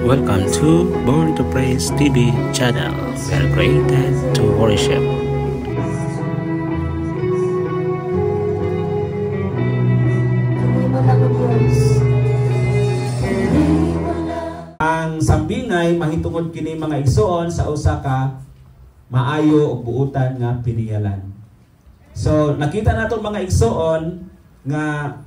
Welcome to Born to Praise TV channel. We are created to worship. Ang sambingay mahitungod kini mga igsoon sa usa ka maayo ug buutan nga piniyalan. So nakita nato mga igsoon nga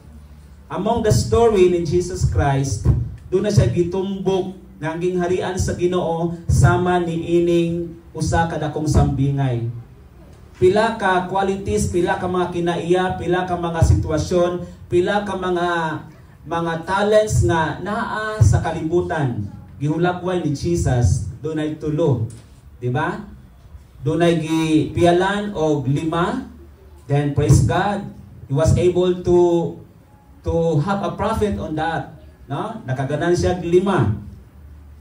among the story ni Jesus Christ, doon na siya gitumbok nga ang gingharian sa Ginoo sama ni ining usa ka dakong sambingay. Pila ka qualities, pila ka mga kinaiya, pila ka mga sitwasyon, pila ka mga talents nga naa sa kalibutan. Gihulakway ni Jesus, doon ay tulo. Diba? Doon ay gipialan og 5. Then praise God, he was able to have a profit on that. No? Nakaganan siya 5.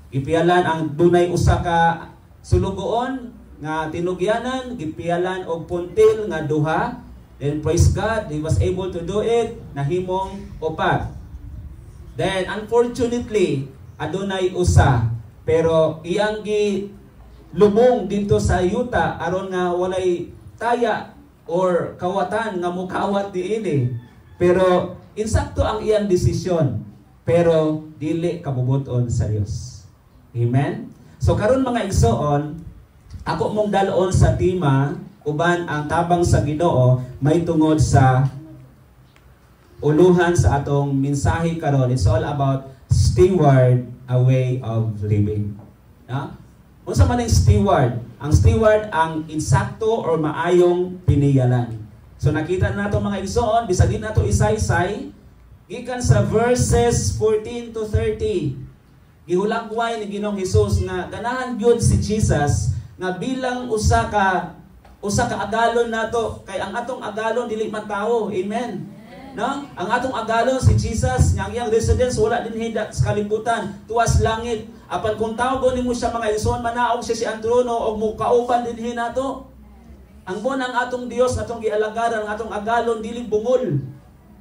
Gipialan ang dunay usa ka sulugoon nga tinugyanan, gipialan og puntil nga 2. Then praise God, he was able to do it, nahimong 4. Then unfortunately, adunay usa, pero iyang lubong dito sa yuta aron nga walay taya or kawatan nga mukawat diini. Pero insakto ang iyang desisyon, pero dili kabubuton sa Dios. Amen? So karon mga igsoon, ako mong dalon sa tema uban ang tabang sa Ginoo may tungod sa uluhan sa atong mensahe karon. It's all about steward, a way of living. No? Unsa man ang steward? Ang steward ang insakto or maayong piniyalan. So nakita nato mga igsoon, bisag din nato isaysay gikan sa verses 14 to 30. Gihulakway ni Ginoong Hesus nga ganahan gyud si Jesus nga bilang usa ka agalon nato, kay ang atong agalon dili man tao. Amen. No? Ang atong agalon si Jesus, nga iyang residence wala din hida sa kalibutan, tuwas langit. Apan kung tawgon nimo siya mga igsoon, manaog siya si ang trono og mukauban dinhi nato. Ang bon ang atong Dios atong gialagaran, ang atong agalon dili bungol.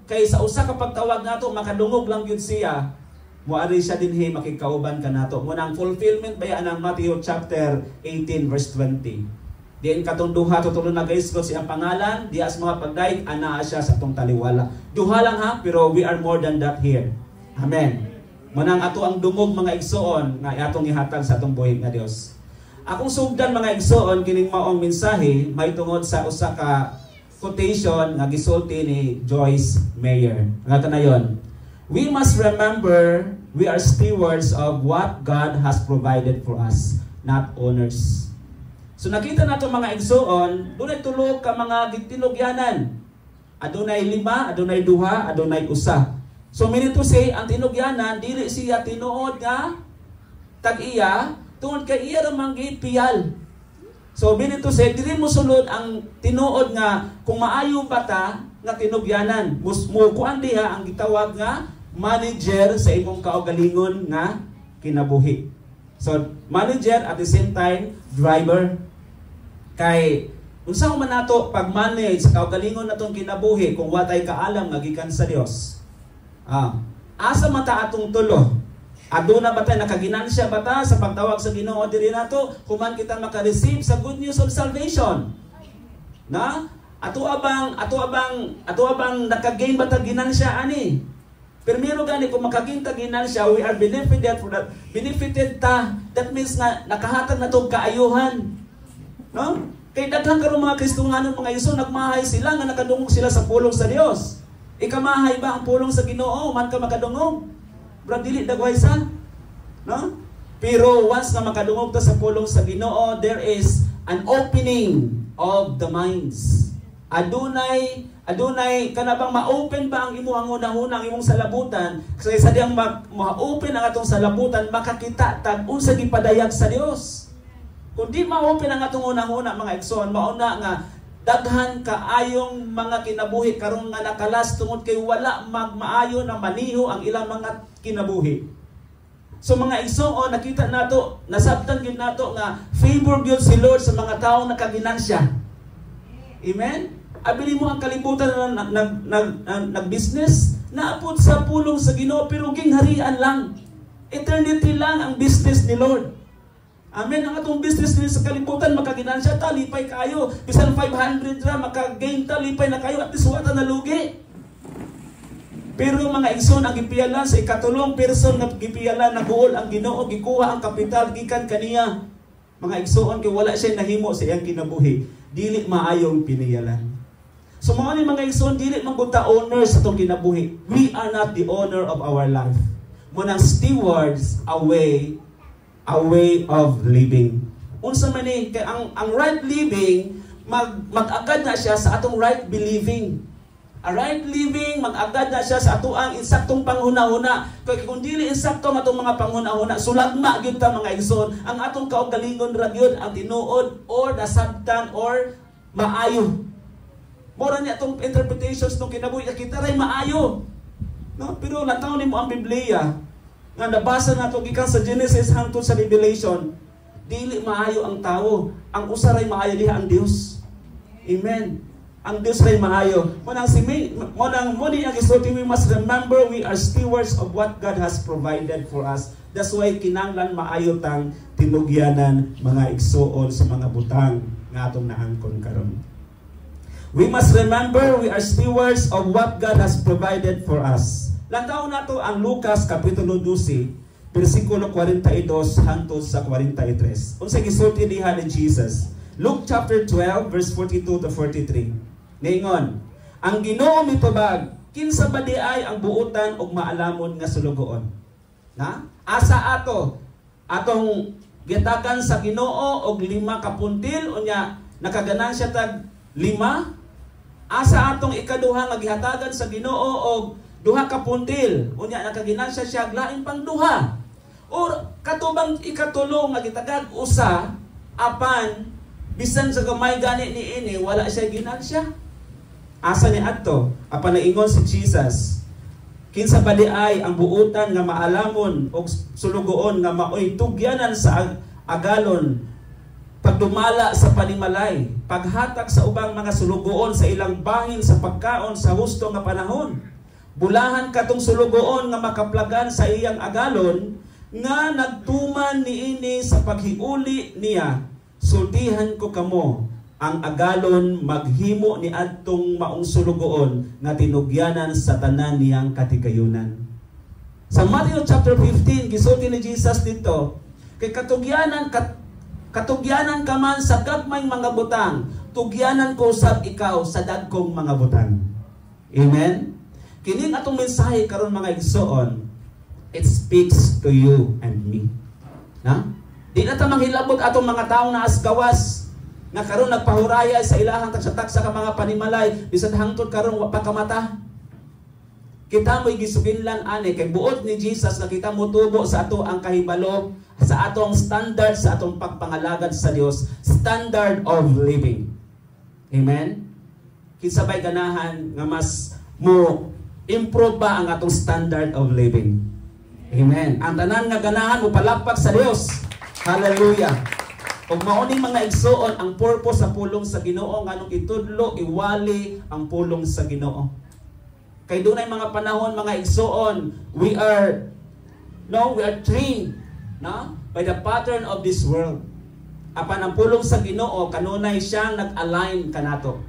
Kay sa usa ka pagtawag nato makadungog lang gyud siya. Moari siya dinhi makikauban kanato. Muna ang fulfillment ba ang Matthew chapter 18 verse 20. Diin katong duha tutulo na guys ko siyang pangalan, diya sa mga pagdaig anaa siya sa atong taliwala. Duha lang ha, pero we are more than that here. Amen. Manang ato ang dungog mga igsoon nga atong ihatag sa atong buhig nga Dios. Akong sugdan mga igsoon kining maong mensahe may tungod sa usa ka quotation nga gisulti ni Joyce Meyer. Nga kanayon, we must remember we are stewards of what God has provided for us, not owners. So nakita nato mga igsoon, dunay tulo ka mga tinugyanan. Adunay 5, adunay 2, adunay 1. So meaning to say, ang tinugyanan dili siya tinuod nga tag-iya, tungod kay iya ra man gipiyal. So meaning to say, dili mo sulod ang tinuod nga kung maayo ba ta nga tinugyanan. Kuan diha ang gitawag nga manager sa imong kaugalingon nga kinabuhi. So manager at the same time driver. Kay unsa man nato pag-manage sa kaugalingon natong kinabuhi kung watay kaalam nga gikan sa Dios. Asa man ta atong tulo? Aduna ba ta nakaginansya ba ta sa pagtawag sa Ginoo diri nato human kita maka-receive sa good news of salvation? Na? Ato abang nakagain ba ta ginansya ani? Pero gani kung makagain ta ginansya, we are benefited for that. Benefited ta. That means nga nakahatag na to kaayuhan. No? Kay daghang karon mga Kristohanon mga igsoon nagmahay sila nga nakadungog sila sa pulong sa Dios. Ikamahay ba ang pulong sa Ginoo man ka makadungog? Brad dili dagway sa, no? Pero once na makadungog ta sa pulong sa Ginoo, there is an opening of the minds. Adunay kanabang ma-open ba ang imong hunahuna ang imong salabutan? Kasi sa diyang ma-open ang atong salabutan, makakita tag unsa gipadayag sa Dios. Kung di ma-open ang atong hunahuna mga igsoon, mauna nga daghan kaayong mga kinabuhi karon nga nakalas tungod kay wala magmaayo na maniho ang ilang mga kinabuhi. So mga igsoon, nakita nato, nasabtan gyud nato nga favor gyud si Lord sa mga taong nakaginansya. Amen. Abili mo ang kalibutan na nag-business, naapod sa pulong sa Ginoo pero gingharian lang. Eternity lang ang business ni Lord. Amen. Ang atong business ni sa kalibutan, makaginansya ta, lipay kayo. Bisan 500 ra, makagain ta, lipay na kayo, at least wata nalugi. Pero mga igsoon, ang gipiyalan sa ikatulong person na gipiyalan, naguol ang Ginoo, gikuha ang kapital, gikan kaniya. Mga igsoon, kay wala siya nahimo sa iyang kinabuhi, dili maayong piniyalan. So mga igsoon, dili magbuta owners sa itong kinabuhi. We are not the owner of our life. Munang stewards a way of living. Unsa man ni kay ang right living mag-agad na siya sa atong right believing. A right living mag-agad na siya sa ato ang insaktong panghuna-huna. Kay kung dili insakto ang atong mga panghuna-huna, sulagma gyud ta mga igsoon, ang atong kaugalingon ra gyud ang tinuod or nasabtan or maayo. Mora niya itong interpretations nung kinabuhi kita rin maayo. No? Pero nataw ni mo ang Biblia, nga nabasa na ito gikan sa Genesis hangtod sa Revelation, dili maayo ang tao. Ang usa ray maayo diha ang Dios. Amen. Ang Dios ray maayo. Muni ang isulti, we must remember we are stewards of what God has provided for us. That's why kinahanglan maayo tang tinugyanan mga igsoon sa mga butang nga atong naangkon karon. We must remember we are stewards of what God has provided for us. Lantaw na to ang Lucas Kapitulo 12, versikulo 42 hangtod sa 43. Unsay gisulti diha ni Jesus? Luke chapter 12, verse 42 to 43. Ningon, ang Ginoo mitubag, kinsa ba di ay ang buutan og maalamon nga sulugoon? Na? Asa ato? Atong gitakan sa Ginoo og 5 ka puntil unya nakaganansya tag 5? Asa atong ikaduha nga gihatagan sa Ginoo og 2 ka puntil unya nakaginansya siya lain pang 2. Or katubang ikatulo nga gitagag usa apan bisan sa gamay gani niini wala siya ginansya. Asa ni adto? Apan naingon si Jesus, kinsa ba di ay ang buutan nga maalamon og sulugoon nga maoy tugyanan sa agalon, pagdumala sa panimalay, paghatag sa ubang mga sulugoon sa ilang bahin sa pagkaon sa husto nga panahon. Bulahan katong sulugoon nga makaplagan sa iyang agalon, nga nagtuman niini sa paghiuli niya. Sultihan ko kamo, ang agalon maghimo ni adtong maong sulugoon nga tinugyanan sa tanan niyang katigayunan. Sa Matthew chapter 15, gisulti ni Jesus dito, kay katugyanan ka man sa gagmayng mga butang, tugyanan ko sa ikaw sa dagkong mga butang. Amen? Kining atong mensahe karon mga igsoon, it speaks to you and me. Na? Di na ta manghilabot atong mga taong naas gawas, nga karon nagpahuraya sa ilahang taksa-taksa ka mga panimalay, bisan hangtod karon wa pa kamata. Kita mo'y gisuginlan ani kay buot ni Jesus na kita mo tubo sa ato ang kahibalo, sa atong standard, sa atong pagpangalagad sa Dios, standard of living. Amen? Kinsabay ganahan nga mas mo improve ba ang atong standard of living. Amen. Ang tanan nga ganahan mo palakpak sa Dios. Hallelujah. Ug maoning mga igsoon ang purpose sa pulong sa Ginoo nganong itudlo iwali ang pulong sa Ginoo. Kay dunay mga panahon mga igsoon, we are trained by the pattern of this world. Apan ang pulong sa Ginoo kanunay siyang nag-align kanato.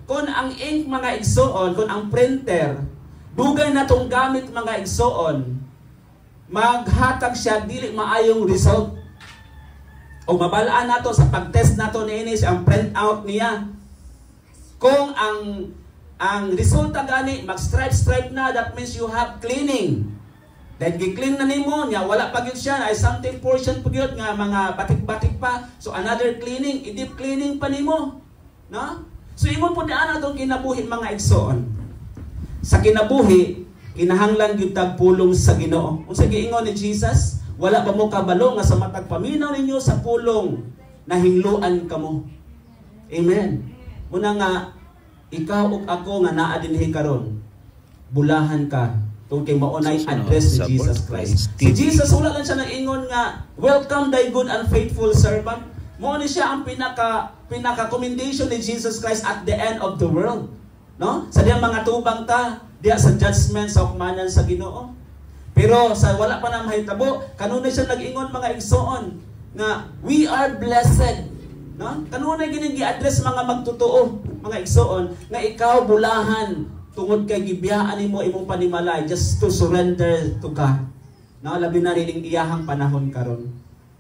Kung ang ink mga igsoon, kung ang printer dugay na tong gamit mga igsoon, maghatag siya dili maayong result. O mabalaan nato sa pag-test nato niini ang print out niya. Kung ang resulta gani mag-stripe na, that means you have cleaning. Then gi-clean na nimo niya, wala pa gyud siya, ay something portion pa gyud nga mga batik-batik pa. So another cleaning, i-deep cleaning pa nimo. No? So imong pud ana tong kinabuhi mga igsoon. Sa kinabuhi, kinahanglan gyud tag pulong sa Ginoo. Unsa giingon ni Jesus? Wala ba mo kabalo nga sa matag paminaw ninyo sa pulong nahingluan kamo. Amen. Muna nga ikaw ug ako nga naa dinhi karon, bulahan ka tungod kay maunay address ni Jesus Christ. Si Jesus wala lang siya nag-ingon nga, welcome thy good and faithful servant. Mo ni siya ang pinaka commendation ni Jesus Christ at the end of the world. No? Sa diyang mga tubang ta, diya sa judgment sa hukmanan sa Ginoo. Pero sa wala pa na mahitabo, kanunay siya nag-ingon mga igsoon nga we are blessed. No? Kanunay gining gi-address mga magtotoo, mga igsoon, nga ikaw bulahan tungod kay gibiyaan nimo imong panimalay just to surrender to God. No, labi na rin iyahang panahon karon.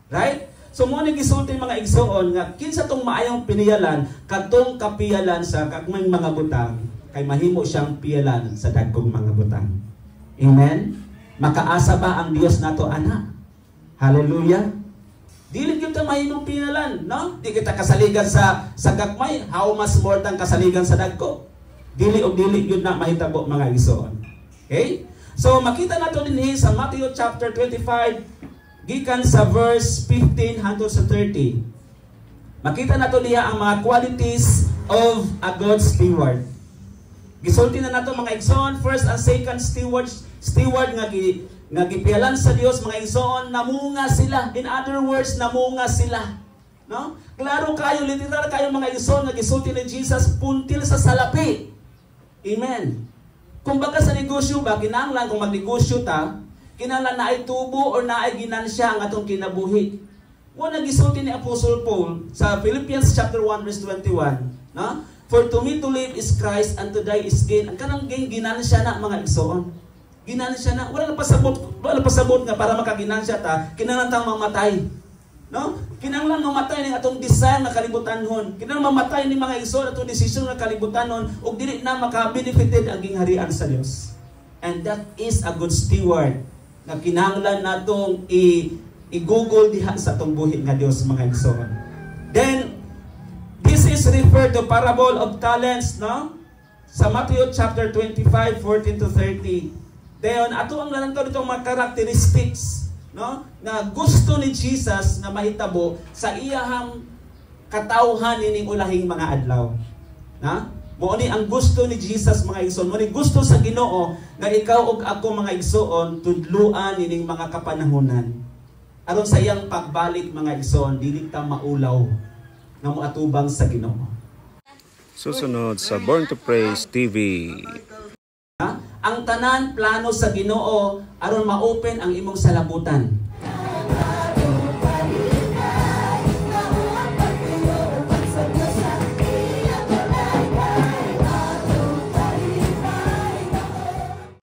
Right? So mo ni gisulti mga igsoon nga kinsa tong maayong piniyalan kadtong kapiyalan sa kagmay mga butang kay mahimo siyang piyalan sa dagkong mga butang. Amen. Makaasa ba ang Dios nato ana? Hallelujah. Dili kita mahimong pinalan, no? Di kita kasaligan sa gagmay, how much more tang kasaligan sa dagko. Dili og dili gyud na mahitabo mga igsoon. Okay? So makita nato dinhi sa Matthew chapter 25 gikan sa verse 15 hangtod sa 30. Makita nato diha ang mga qualities of a good steward. Gisulti na nato mga igsoon, first and second steward nga gipialan sa Dios mga igsoon, namunga sila. In other words, namunga sila. No? Klaro kayo, literal kayo mga igsoon nga gisulti ni Jesus, puntil sa salapi. Amen. Kung baga sa negosyo ba, kinahanglan kung magnegosyo ta, kinahanglan na ay tubo or na ay ginansya ang atong kinabuhi. Wala gisulti ni Apostle Paul sa Philippians chapter 1 verse 21, no? For to me to live is Christ and to die is gain. Ang kanang gain ginansya na mga igsoon. Ginansya na, wala pasabot nga para makaginansya ta, kinahanglan tang mamatay. No? Kinahanglan mamatay ning atong desire nga kalibutanon. Kinahanglan mamatay ni mga igsoon atong desisyon nga kalibutanon ug dili na maka-benefited ang gingharian sa Dios. And that is a good steward na kinahanglan natong i-google diha sa atong buhi nga Dios mga igsoon. Then this is referred to parable of talents, no? Sa Matthew chapter 25, 14 to 30. Dayon ato ang nalantaw ditong mga characteristics, no? Na gusto ni Jesus na mahitabo sa iyahang katawhan ining ulahing mga adlaw. Na? Mao ni ang gusto ni Jesus mga igsoon, mao ni gusto sa Ginoo nga ikaw ug ako mga igsoon tudluan ining mga kapanahonan. Aron sa iyang pagbalik mga igsoon, dili ta maulaw nga moatubang sa Ginoo. Susunod sa Born to Praise TV. Ang tanan plano sa Ginoo aron ma-open ang imong salabutan.